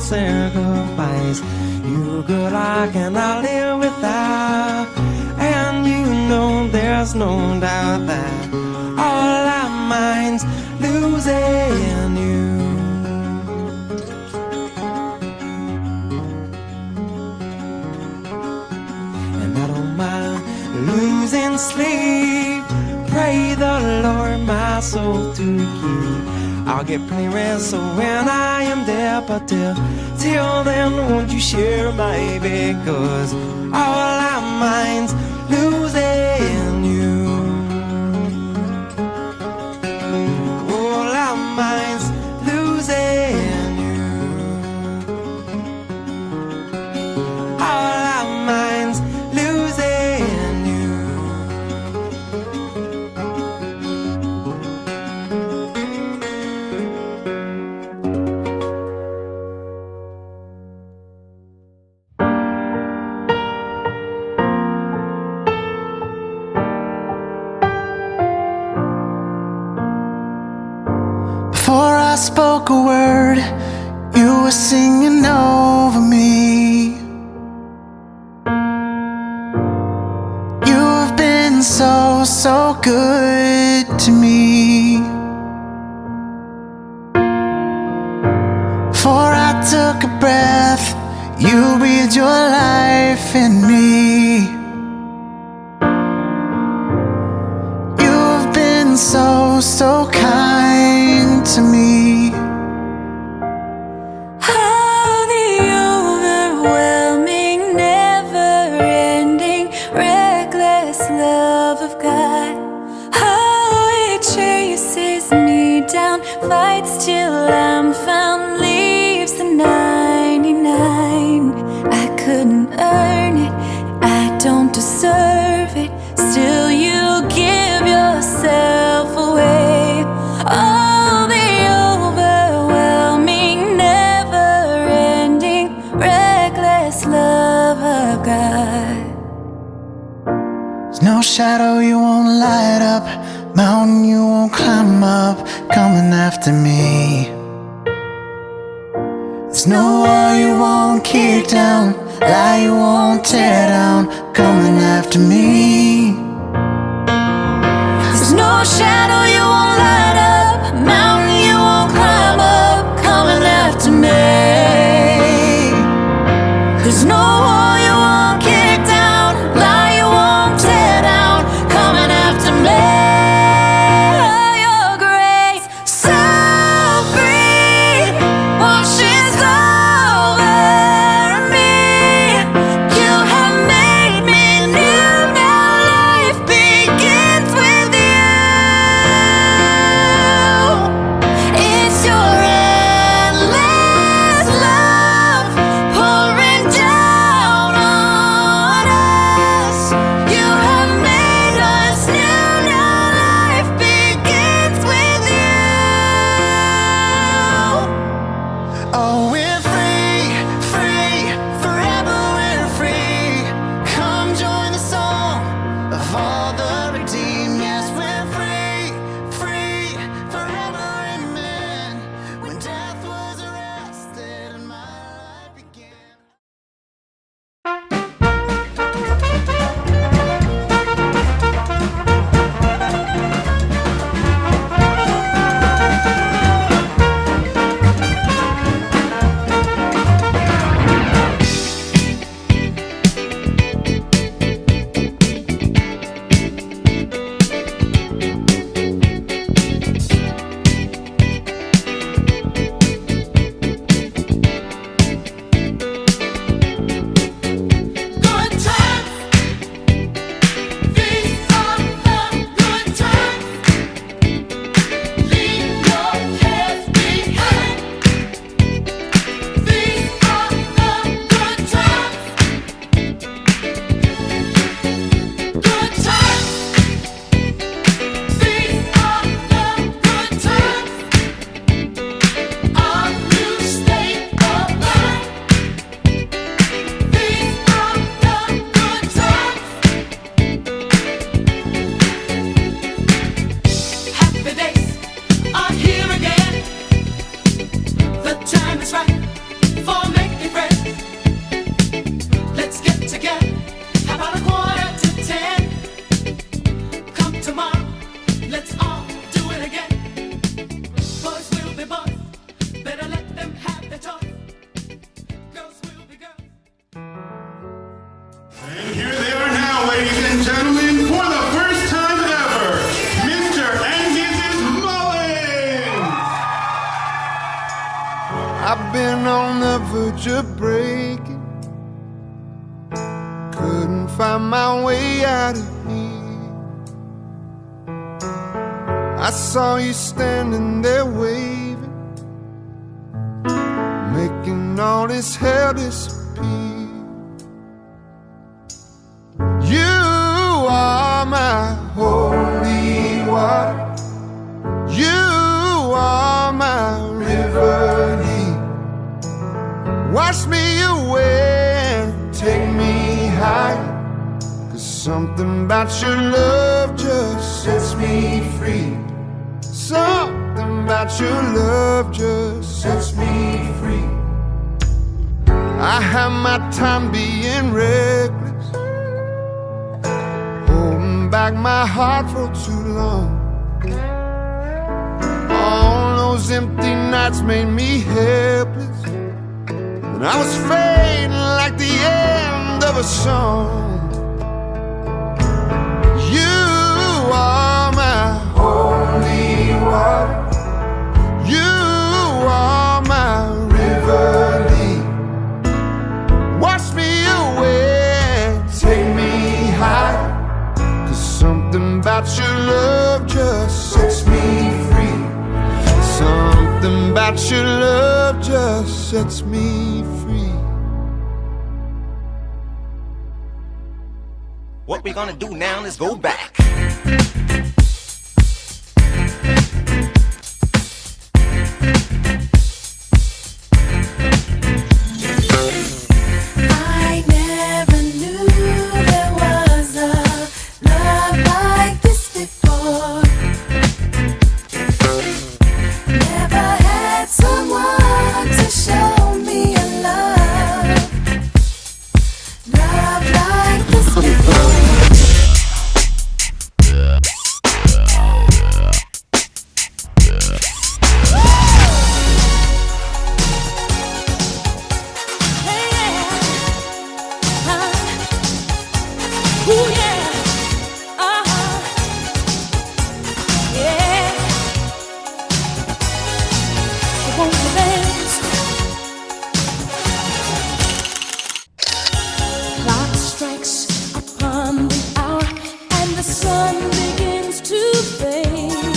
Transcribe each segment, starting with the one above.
sacrifice. You're good, I cannot live without. And you know there's no doubt that all our minds losing you. And I don't mind losing sleep. Pray the Lord my soul to keep. I'll get plenty rest so when I am there, but till then won't you share my baby, 'cause all our minds losing you. All our minds losing you. All our minds losing you. Before I spoke a word, you were singing over me. You've been so, so good to me. Before I took a breath, you breathed your life in me. You've been so, so kind to me. Oh, the overwhelming, never-ending, reckless love of God. Oh, it chases me down, fights till I'm found, leaves the 99. I couldn't earn it, I don't deserve it, still you give yourself away. Oh, the overwhelming, never-ending, reckless love of God. There's no shadow you won't light up, mountain you won't climb up, coming after me. There's no wall you won't kick down, lie you won't tear down, coming after me. There's no shadow you won't light up, mountain you won't climb up, coming after me. There's no wall you won't kick down, lie you won't tear down, coming after me. Oh, your grace, so free, washes over me. You have made me new, now life begins with you. It's your endless love pouring down on us. You have made us new, now life begins with you. Oh, we're free, free, forever we're free. Come join the song of all the redeemed. Yes, we're free, free, forever, amen. When death was arrested and my life began. been on the verge of breaking, couldn't find my way out of here. I saw you standing there waving, making all this hell disappear. You are my holy water, you are my river deep. Wash me away and take me higher, 'cause something about your love just sets me free. Something about your love just sets me free. I have my time being reckless, holding back my heart for too long. All those empty nights made me helpless, and I was fading like the end of a song. You are my holy water, you are my river deep. Wash me away, take me high, 'cause something about your love just sets me free. Something about your love just sets me free. What we gonna do now is go back. I never knew there was a love like this before. Never had someone to show me a love like this before. Clock strikes upon the hour and the sun begins to fade.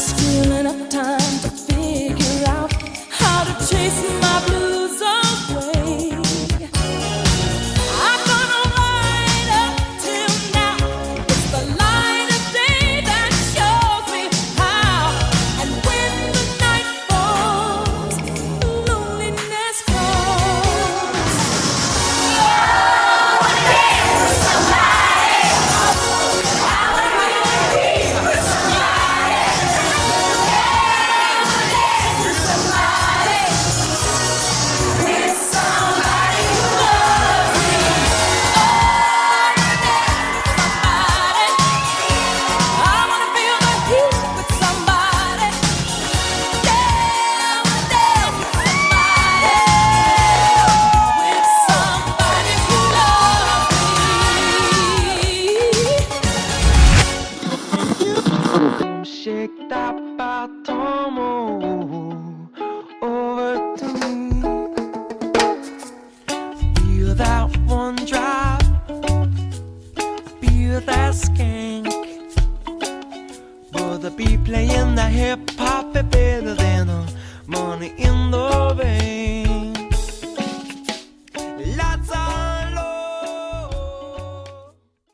Still enough time to figure out how to chase my blues away. I've gone right up till now. It's the light of day that shows me how. And when the night falls, loneliness calls. Shake that baton over to me. Feel that one drop, feel that skank. But the beat playing the hip hop is better than the money in the bank.